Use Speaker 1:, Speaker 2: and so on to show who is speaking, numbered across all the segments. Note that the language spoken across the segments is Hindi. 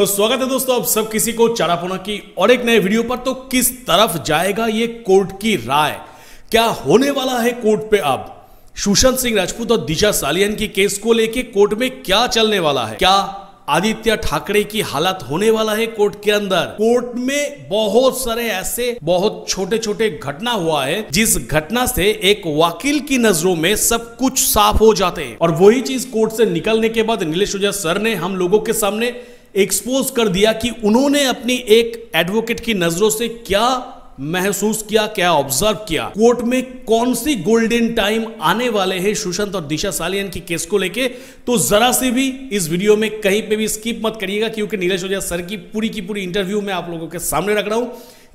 Speaker 1: तो स्वागत है दोस्तों आप सब किसी को चारापोना की और एक नए वीडियो पर। तो किस तरफ जाएगा ये कोर्ट की राय, क्या होने वाला है कोर्ट पे अब सुशांत सिंह राजपूत और दिशा सालियान की केस को लेके कोर्ट में क्या चलने वाला है, क्या आदित्य ठाकरे की हालत होने वाला है कोर्ट के अंदर। कोर्ट में बहुत सारे ऐसे बहुत छोटे छोटे घटना हुआ है जिस घटना से एक वकील की नजरों में सब कुछ साफ हो जाते हैं, और वही चीज कोर्ट से निकलने के बाद नीलेश ओझा सर ने हम लोगों के सामने एक्सपोज कर दिया कि उन्होंने अपनी एक एडवोकेट की नजरों से क्या महसूस किया, क्या ऑब्जर्व किया, कोर्ट में कौन सी गोल्डन टाइम आने वाले हैं सुशांत और दिशा सालियान की केस को लेके। तो जरा से भी इस वीडियो में कहीं पे भी स्किप मत करिएगा, क्योंकि नीलेश ओझा सर की पूरी इंटरव्यू मैं आप लोगों के सामने रख रहा हूं,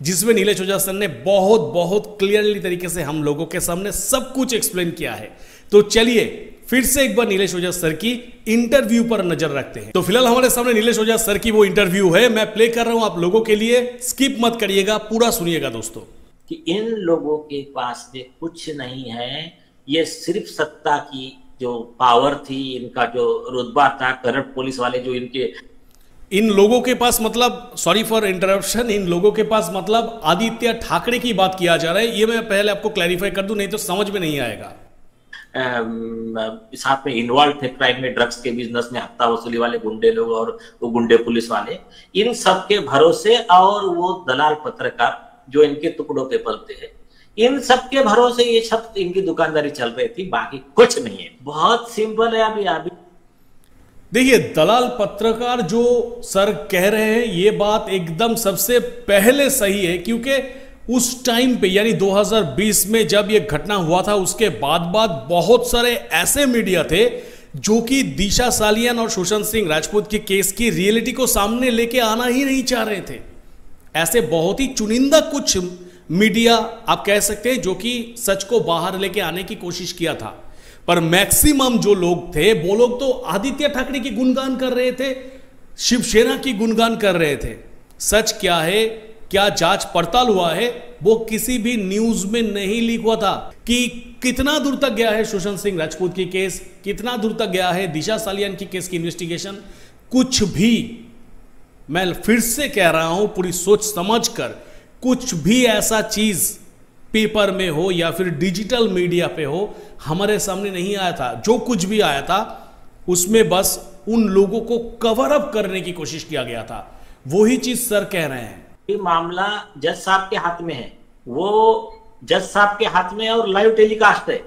Speaker 1: जिसमें नीलेश ओझा सर ने बहुत क्लियरली तरीके से हम लोगों के सामने सब कुछ एक्सप्लेन किया है। तो चलिए फिर से एक बार नीलेश ओझा सर की इंटरव्यू पर नजर रखते हैं। तो फिलहाल हमारे सामने नीलेश ओझा सर की वो इंटरव्यू है, मैं प्ले कर रहा हूं आप लोगों के लिए, स्किप मत करिएगा, पूरा सुनिएगा दोस्तों।
Speaker 2: कि इन लोगों के पास में कुछ नहीं है, ये सिर्फ सत्ता की जो पावर थी, इनका जो रुतबा था, करप्ट पुलिस वाले जो इनके
Speaker 1: इन लोगों के पास मतलब, सॉरी फॉर इंटरप्शन, इन लोगों के पास मतलब आदित्य ठाकरे की बात किया जा रहा है। ये मैं पहले आपको क्लैरिफाई कर दूं, नहीं तो समझ में नहीं आएगा।
Speaker 2: साथ में इन्वॉल्व थे क्राइम में, ड्रग्स के बिजनेस में, हफ्ता वसूली वाले गुंडे लोग और वो गुंडे पुलिस वाले, इन सब के भरोसे, और वो दलाल पत्रकार जो इनके टुकड़ों पे पलते हैं, इन सब के भरोसे ये सब इनकी दुकानदारी चल रही थी, बाकी कुछ नहीं है। बहुत सिंपल है। अभी
Speaker 1: देखिए, दलाल पत्रकार जो सर कह रहे हैं ये बात एकदम सबसे पहले सही है, क्योंकि उस टाइम पे यानी 2020 में जब ये घटना हुआ था, उसके बाद बहुत सारे ऐसे मीडिया थे जो कि दिशा सालियान और सुशांत सिंह राजपूत की केस की रियलिटी को सामने लेके आना ही नहीं चाह रहे थे। ऐसे बहुत ही चुनिंदा कुछ मीडिया आप कह सकते हैं जो कि सच को बाहर लेके आने की कोशिश किया था, पर मैक्सिमम जो लोग थे वो लोग तो आदित्य ठाकरे की गुणगान कर रहे थे, शिवसेना की गुणगान कर रहे थे। सच क्या है, क्या जांच पड़ताल हुआ है, वो किसी भी न्यूज में नहीं लीक हुआ था कि कितना दूर तक गया है सुशांत सिंह राजपूत की केस, कितना दूर तक गया है दिशा सालियान की केस की इन्वेस्टिगेशन। कुछ भी, मैं फिर से कह रहा हूं पूरी सोच समझ कर, कुछ भी ऐसा चीज पेपर में हो या फिर डिजिटल मीडिया पे हो हमारे सामने नहीं आया था। जो कुछ भी आया था उसमें बस उन लोगों को कवर अप करने की कोशिश किया गया था। वही चीज सर कह रहे हैं।
Speaker 2: मामला जज साहब के हाथ में है, वो जज साहब के हाथ में है और लाइव टेलीकास्ट है।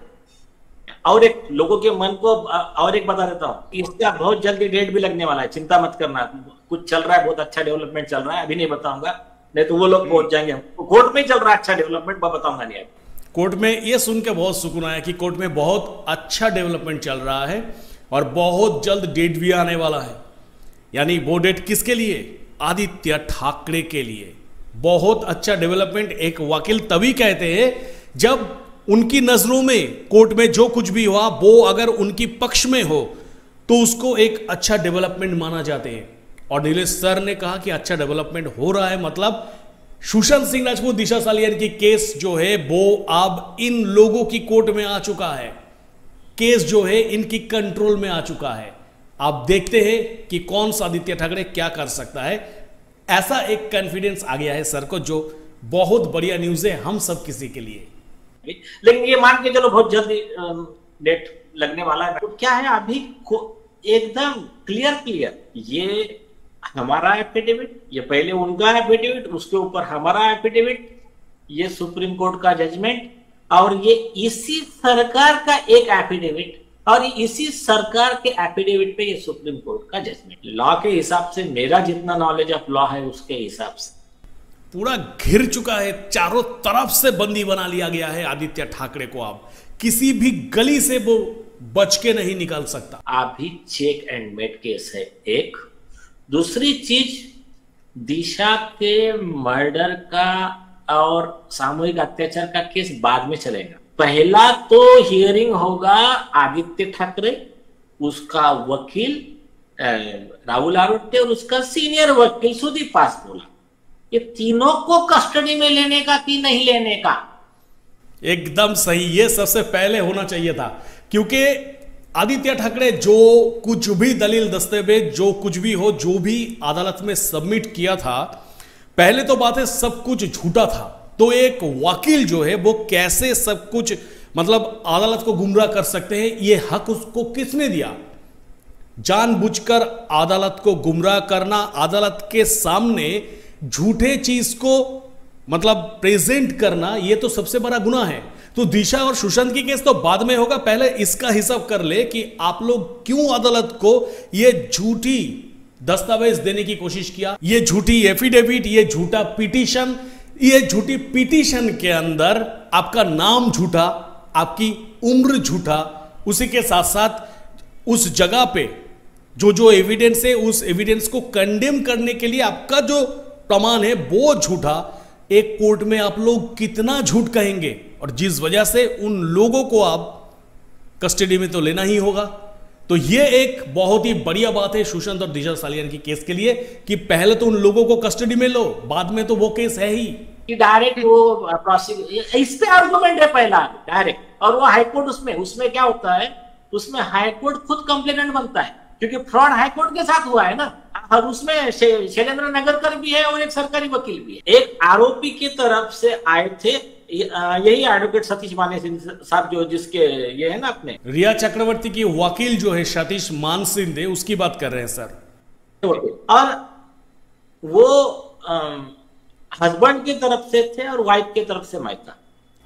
Speaker 2: और एक लोगों के मन को और एक बता देता हूँ, इसका बहुत जल्दी डेट भी लगने वाला है, चिंता मत करना। कुछ चल रहा है, बहुत अच्छा डेवलपमेंट चल रहा है, अभी नहीं बताऊंगा, नहीं तो वो लोग पहुंच जाएंगे। कोर्ट में ही चल रहा है अच्छा डेवलपमेंट, मैं बताऊंगा नहीं।
Speaker 1: कोर्ट में ये सुन के बहुत सुकून आया कि कोर्ट में बहुत अच्छा डेवलपमेंट चल रहा है और बहुत जल्द डेट भी आने वाला है। यानी वो डेट किसके लिए? आदित्य ठाकरे के लिए। बहुत अच्छा डेवलपमेंट एक वकील तभी कहते हैं जब उनकी नजरों में कोर्ट में जो कुछ भी हुआ वो अगर उनकी पक्ष में हो तो उसको एक अच्छा डेवलपमेंट माना जाते हैं। और नीलेश सर ने कहा कि अच्छा डेवलपमेंट हो रहा है, मतलब सुशांत सिंह राजपूत दिशा सालियान की केस जो है वो अब इन लोगों की कोर्ट में आ चुका है, केस जो है इनकी कंट्रोल में आ चुका है। आप देखते हैं कि कौन सा आदित्य ठाकरे क्या कर सकता है। ऐसा एक कॉन्फिडेंस आ गया है सर को, जो बहुत बढ़िया न्यूज है हम सब किसी के लिए।
Speaker 2: लेकिन ये मान के चलो बहुत जल्दी डेट लगने वाला है। तो क्या है अभी एकदम क्लियर ये हमारा एफिडेविट, ये पहले उनका एफिडेविट, उसके ऊपर हमारा एफिडेविट, ये सुप्रीम कोर्ट का जजमेंट, और ये इसी सरकार का एक एफिडेविट, और इसी सरकार के एफिडेविट पे ये सुप्रीम कोर्ट का जजमेंट। लॉ के हिसाब से, मेरा जितना नॉलेज ऑफ लॉ है उसके हिसाब से
Speaker 1: पूरा घिर चुका है, चारों तरफ से बंदी बना लिया गया है आदित्य ठाकरे को। अब किसी भी गली से वो बच के नहीं निकल सकता।
Speaker 2: अभी चेक एंड मेट केस है एक। दूसरी चीज, दिशा के मर्डर का और सामूहिक अत्याचार का केस बाद में चलेगा। पहला तो हियरिंग होगा आदित्य ठाकरे, उसका वकील राहुल आरोटे और उसका सीनियर वकील सुदीप पासपोला। ये तीनों को कस्टडी में लेने का कि नहीं लेने का।
Speaker 1: एकदम सही, ये सबसे पहले होना चाहिए था, क्योंकि आदित्य ठाकरे जो कुछ भी दलील दस्तावेज जो कुछ भी हो, जो भी अदालत में सबमिट किया था, पहले तो बात है सब कुछ झूठा था। तो एक वकील जो है वो कैसे सब कुछ मतलब अदालत को गुमराह कर सकते हैं, ये हक उसको किसने दिया? जानबूझकर अदालत को गुमराह करना, अदालत के सामने झूठे चीज को मतलब प्रेजेंट करना, ये तो सबसे बड़ा गुनाह है। तो दिशा और सुशांत की केस तो बाद में होगा, पहले इसका हिसाब कर ले कि आप लोग क्यों अदालत को ये झूठी दस्तावेज देने की कोशिश किया, ये झूठी एफिडेविट, ये झूठा पिटीशन, ये झूठी पिटीशन के अंदर आपका नाम झूठा, आपकी उम्र झूठा, उसी के साथ साथ उस जगह पे जो एविडेंस है उस एविडेंस को कंडेम करने के लिए आपका जो प्रमाण है वो झूठा। एक कोर्ट में आप लोग कितना झूठ कहेंगे, और जिस वजह से उन लोगों को आप कस्टडी में तो लेना ही होगा। तो ये एक बहुत ही बढ़िया बात है सुशांत और दिशा सालियान की केस के लिए कि पहले तो उन लोगों को कस्टडी में लो, बाद में तो वो केस है ही
Speaker 2: कि डायरेक्ट वो प्रोसिक्यूशन इस पे आर्गुमेंट है पहला डायरेक्ट, और वो हाईकोर्ट उसमें क्या होता है, उसमें हाईकोर्ट खुद कंप्लेनेंट बनता है क्योंकि फ्रॉड हाईकोर्ट के साथ हुआ है ना, और उसमें शैलेंद्र नगरकर भी है और एक सरकारी वकील भी है। एक आरोपी की तरफ से आए थे, यही एडवोकेट सतीश मान सिंह साहब जो जिसके ये है ना अपने
Speaker 1: रिया चक्रवर्ती की वकील जो है सतीश मान सिंह, उसकी बात कर रहे हैं सर।
Speaker 2: और वो हस्बैंड की तरफ से थे और वाइफ की तरफ से मायका।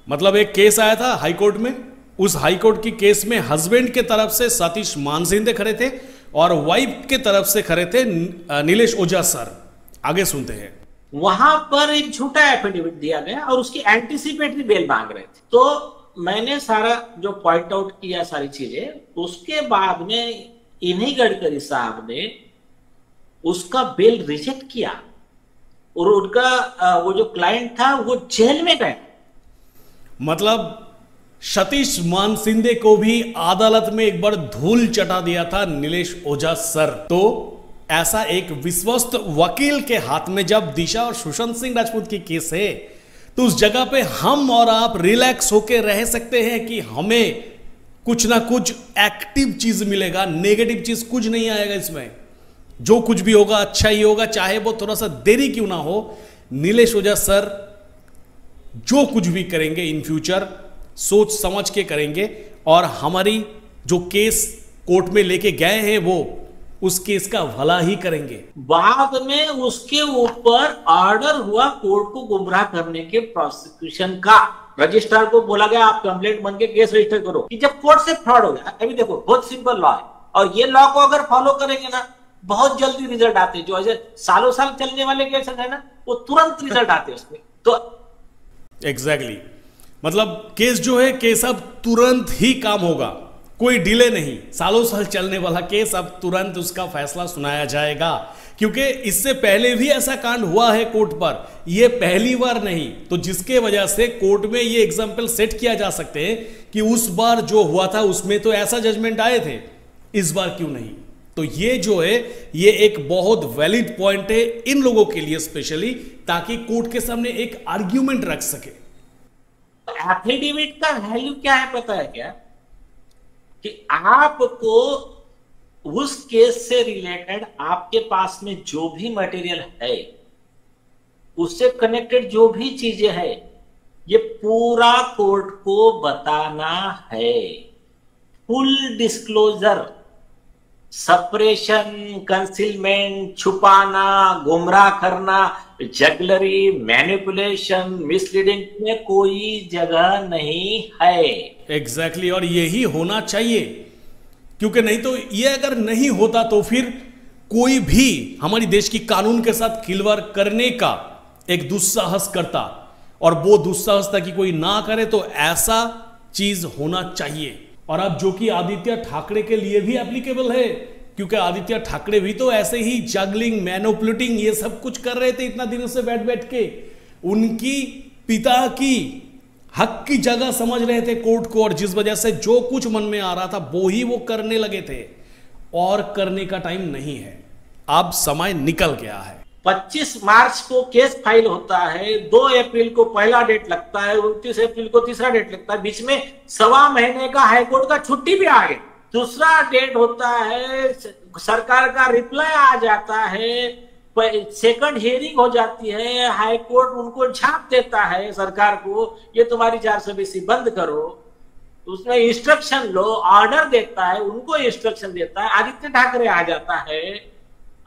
Speaker 1: मतलब एक केस आया था हाईकोर्ट में, उस हाईकोर्ट की केस में हस्बैंड के तरफ से सतीश मानसिंह खड़े थे और वाइफ के तरफ से खड़े थे नीलेश ओझा सर। आगे सुनते हैं।
Speaker 2: वहां पर एक झूठा एफिडेविट दिया गया और उसकी एंटीसिपेटरी बेल मांग रहे थे। तो मैंने सारा जो पॉइंट आउट किया सारी चीजें, उसके बाद में इन्हीं गडकरी साहब ने उसका बेल रिजेक्ट किया और उनका वो जो क्लाइंट था वो जेल में गए।
Speaker 1: मतलब सतीश मानसिंह को भी अदालत में एक बार धूल चटा दिया था नीलेश ओझा सर। तो ऐसा एक विश्वस्त वकील के हाथ में जब दिशा और सुशांत सिंह राजपूत की केस है, तो उस जगह पे हम और आप रिलैक्स होकर रह सकते हैं कि हमें कुछ ना कुछ एक्टिव चीज मिलेगा, नेगेटिव चीज कुछ नहीं आएगा इसमें। जो कुछ भी होगा अच्छा ही होगा, चाहे वो थोड़ा सा देरी क्यों ना हो। नीलेश ओझा सर जो कुछ भी करेंगे इन फ्यूचर सोच समझ के करेंगे, और हमारी जो केस कोर्ट में लेके गए हैं वो उस केस का भला ही करेंगे।
Speaker 2: बाद में उसके ऊपर ऑर्डर हुआ कोर्ट को गुमराह करने के प्रोसिक्यूशन का। रजिस्ट्रार को बोला गया आप कंप्लेंट बन के केस रजिस्टर करो कि जब कोर्ट से फ्रॉड हो गया। अभी देखो बहुत सिंपल लॉ है, और ये लॉ को अगर फॉलो करेंगे ना बहुत जल्दी रिजल्ट आते हैं। जो ऐसे सालों साल चलने वाले केसेस है ना, वो तुरंत रिजल्ट आते हैं उसमें। तो
Speaker 1: एग्जैक्टली मतलब केस जो है केस अब तुरंत ही काम होगा, कोई डिले नहीं। सालों साल चलने वाला केस अब तुरंत उसका फैसला सुनाया जाएगा, क्योंकि इससे पहले भी ऐसा कांड हुआ है कोर्ट पर, यह पहली बार नहीं। तो जिसके वजह से कोर्ट में ये एग्जाम्पल सेट किया जा सकते हैं कि उस बार जो हुआ था उसमें तो ऐसा जजमेंट आए थे, इस बार क्यों नहीं। तो ये जो है ये एक बहुत वैलिड पॉइंट है इन लोगों के लिए स्पेशली, ताकि कोर्ट के सामने एक आर्ग्यूमेंट रख सके।
Speaker 2: एफिडेविट का वैल्यू क्या है पता है क्या, कि आपको उस केस से रिलेटेड आपके पास में जो भी मटेरियल है, उससे कनेक्टेड जो भी चीजें है, ये पूरा कोर्ट को बताना है। फुल डिस्क्लोजर, सपरेशन, कंसीलमेंट, छुपाना, गुमराह करना, जगलरी, मैनिपुलेशन, मिसलीडिंग में कोई जगह नहीं है।
Speaker 1: एग्जैक्टली और यही होना चाहिए, क्योंकि नहीं तो ये अगर नहीं होता तो फिर कोई भी हमारी देश की कानून के साथ खिलवाड़ करने का एक दुस्साहस करता, और वो दुस्साहस था कि कोई ना करे, तो ऐसा चीज होना चाहिए। और अब जो कि आदित्य ठाकरे के लिए भी एप्लीकेबल है, क्योंकि आदित्य ठाकरे भी तो ऐसे ही जगलिंग, मैनिपुलेटिंग ये सब कुछ कर रहे थे इतना दिनों से बैठ बैठ के। उनकी पिता की हक की जगह समझ रहे थे कोर्ट को, और जिस वजह से जो कुछ मन में आ रहा था वो ही वो करने लगे थे, और करने का टाइम नहीं है, अब समय निकल गया है।
Speaker 2: 25 मार्च को केस फाइल होता है, 2 अप्रैल को पहला डेट लगता है, 29 अप्रैल को तीसरा डेट लगता है, बीच में 1.25 महीने का हाईकोर्ट का छुट्टी भी आ गई। दूसरा डेट होता है, सरकार का रिप्लाई आ जाता है, सेकंड हियरिंग हो जाती है, हाई कोर्ट उनको झाप देता है सरकार को, ये तुम्हारी 420 बंद करो, उसमें इंस्ट्रक्शन लो, ऑर्डर देता है, उनको इंस्ट्रक्शन देता है, आदित्य ठाकरे आ जाता है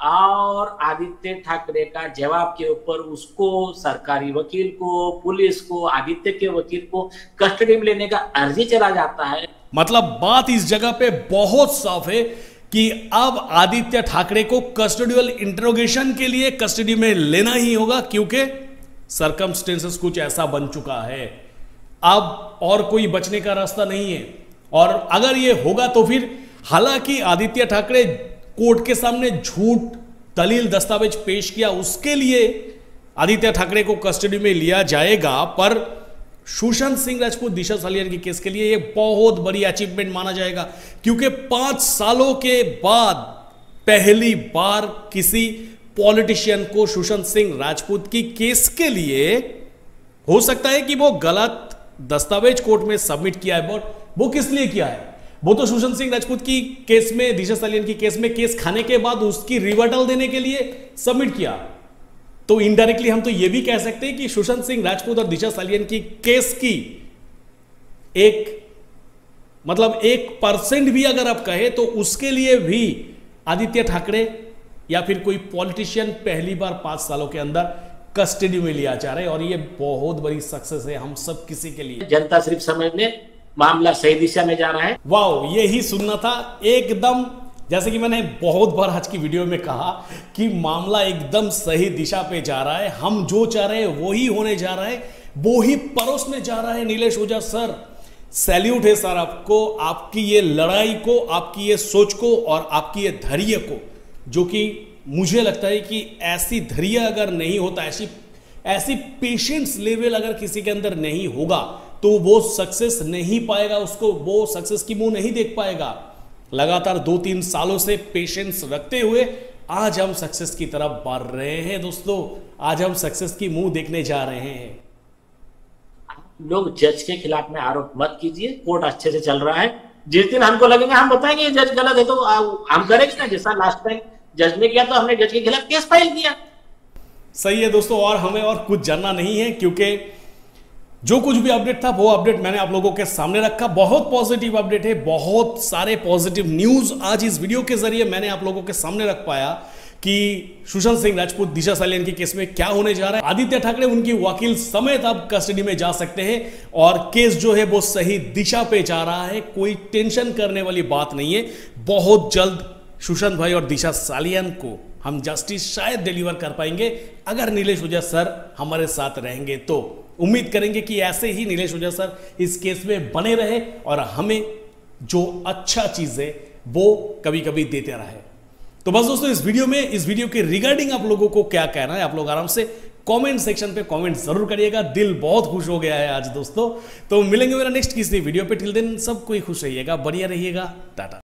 Speaker 2: और आदित्य ठाकरे का जवाब के ऊपर उसको, सरकारी वकील को, पुलिस को, आदित्य के वकील को कस्टडी में लेने का अर्जी चला जाता है।
Speaker 1: मतलब बात इस जगह पे बहुत साफ है कि अब आदित्य ठाकरे को कस्टोडियल इंटरोगेशन के लिए कस्टडी में लेना ही होगा, क्योंकि सर्कमस्टेंसेस कुछ ऐसा बन चुका है, अब और कोई बचने का रास्ता नहीं है। और अगर ये होगा तो फिर, हालांकि आदित्य ठाकरे कोर्ट के सामने झूठ दलील दस्तावेज पेश किया, उसके लिए आदित्य ठाकरे को कस्टडी में लिया जाएगा, पर सुशांत सिंह राजपूत दिशा सालियान के केस के लिए यह बहुत बड़ी अचीवमेंट माना जाएगा, क्योंकि 5 सालों के बाद पहली बार किसी पॉलिटिशियन को सुशांत सिंह राजपूत की केस के लिए, हो सकता है कि वो गलत दस्तावेज कोर्ट में सबमिट किया है, बट वो किस लिए किया है? वो तो सुशांत सिंह राजपूत की केस में, दिशा सालियान की केस में केस खाने के बाद उसकी रिवर्टल देने के लिए सबमिट किया। तो इनडायरेक्टली हम तो यह भी कह सकते हैं कि सुशांत सिंह राजपूत और दिशा सालियान की केस की मतलब 1% भी अगर आप कहे तो उसके लिए भी आदित्य ठाकरे या फिर कोई पॉलिटिशियन पहली बार 5 सालों के अंदर कस्टडी में लिया जा रहा है, और ये बहुत बड़ी सक्सेस है हम सब किसी के लिए।
Speaker 2: जनता सिर्फ समझ ले मामला सही दिशा में जा रहा है।
Speaker 1: वाह, यही सुनना था एकदम, जैसे कि मैंने बहुत बार आज की वीडियो में कहा कि मामला एकदम सही दिशा पे जा रहा है, हम जो चाह रहे हैं वही होने जा रहा है, वो ही परोसने जा रहा है। नीलेश ओझा सर, सैल्यूट है सर आपको, आपकी ये लड़ाई को, आपकी ये सोच को और आपकी ये धैर्य को, जो कि मुझे लगता है कि ऐसी धैर्य अगर नहीं होता, ऐसी पेशेंस लेवल अगर किसी के अंदर नहीं होगा तो वो सक्सेस नहीं पाएगा, उसको वो सक्सेस की मुंह नहीं देख पाएगा। लगातार 2-3 सालों से पेशेंस रखते हुए आज हम सक्सेस की तरफ बढ़ रहे हैं दोस्तों, आज हम सक्सेस की मुंह देखने जा रहे हैं।
Speaker 2: लोग जज के खिलाफ में आरोप मत कीजिए, कोर्ट अच्छे से चल रहा है, जिस दिन हमको लगेगा हम बताएंगे जज गलत है तो हम करेंगे ना, जैसा लास्ट टाइम जज ने किया तो हमने जज के खिलाफ केस फाइल किया।
Speaker 1: सही है दोस्तों, और हमें और कुछ जानना नहीं है, क्योंकि जो कुछ भी अपडेट था वो अपडेट मैंने आप लोगों के सामने रखा। बहुत पॉजिटिव अपडेट है, बहुत सारे पॉजिटिव न्यूज आज इस वीडियो के जरिए मैंने आप लोगों के सामने रख पाया कि सुशांत सिंह राजपूत दिशा सालियान के केस में क्या होने जा रहा है। आदित्य ठाकरे उनकी वकील समेत अब कस्टडी में जा सकते हैं और केस जो है वो सही दिशा पे जा रहा है, कोई टेंशन करने वाली बात नहीं है। बहुत जल्द सुशांत भाई और दिशा सालियान को हम जस्टिस शायद डिलीवर कर पाएंगे, अगर नीलेश ओझा सर हमारे साथ रहेंगे तो। उम्मीद करेंगे कि ऐसे ही नीलेश ओझा सर इस केस में बने रहे और हमें जो अच्छा चीज है वो कभी कभी देते रहे। तो बस दोस्तों, इस वीडियो के रिगार्डिंग आप लोगों को क्या कहना है, आप लोग आराम से कमेंट सेक्शन पे कमेंट जरूर करिएगा। दिल बहुत खुश हो गया है आज दोस्तों। तो मिलेंगे मेरा नेक्स्ट किसी वीडियो पे, टिल देन सब कोई खुश रहिएगा, बढ़िया रहिएगा, टाटा।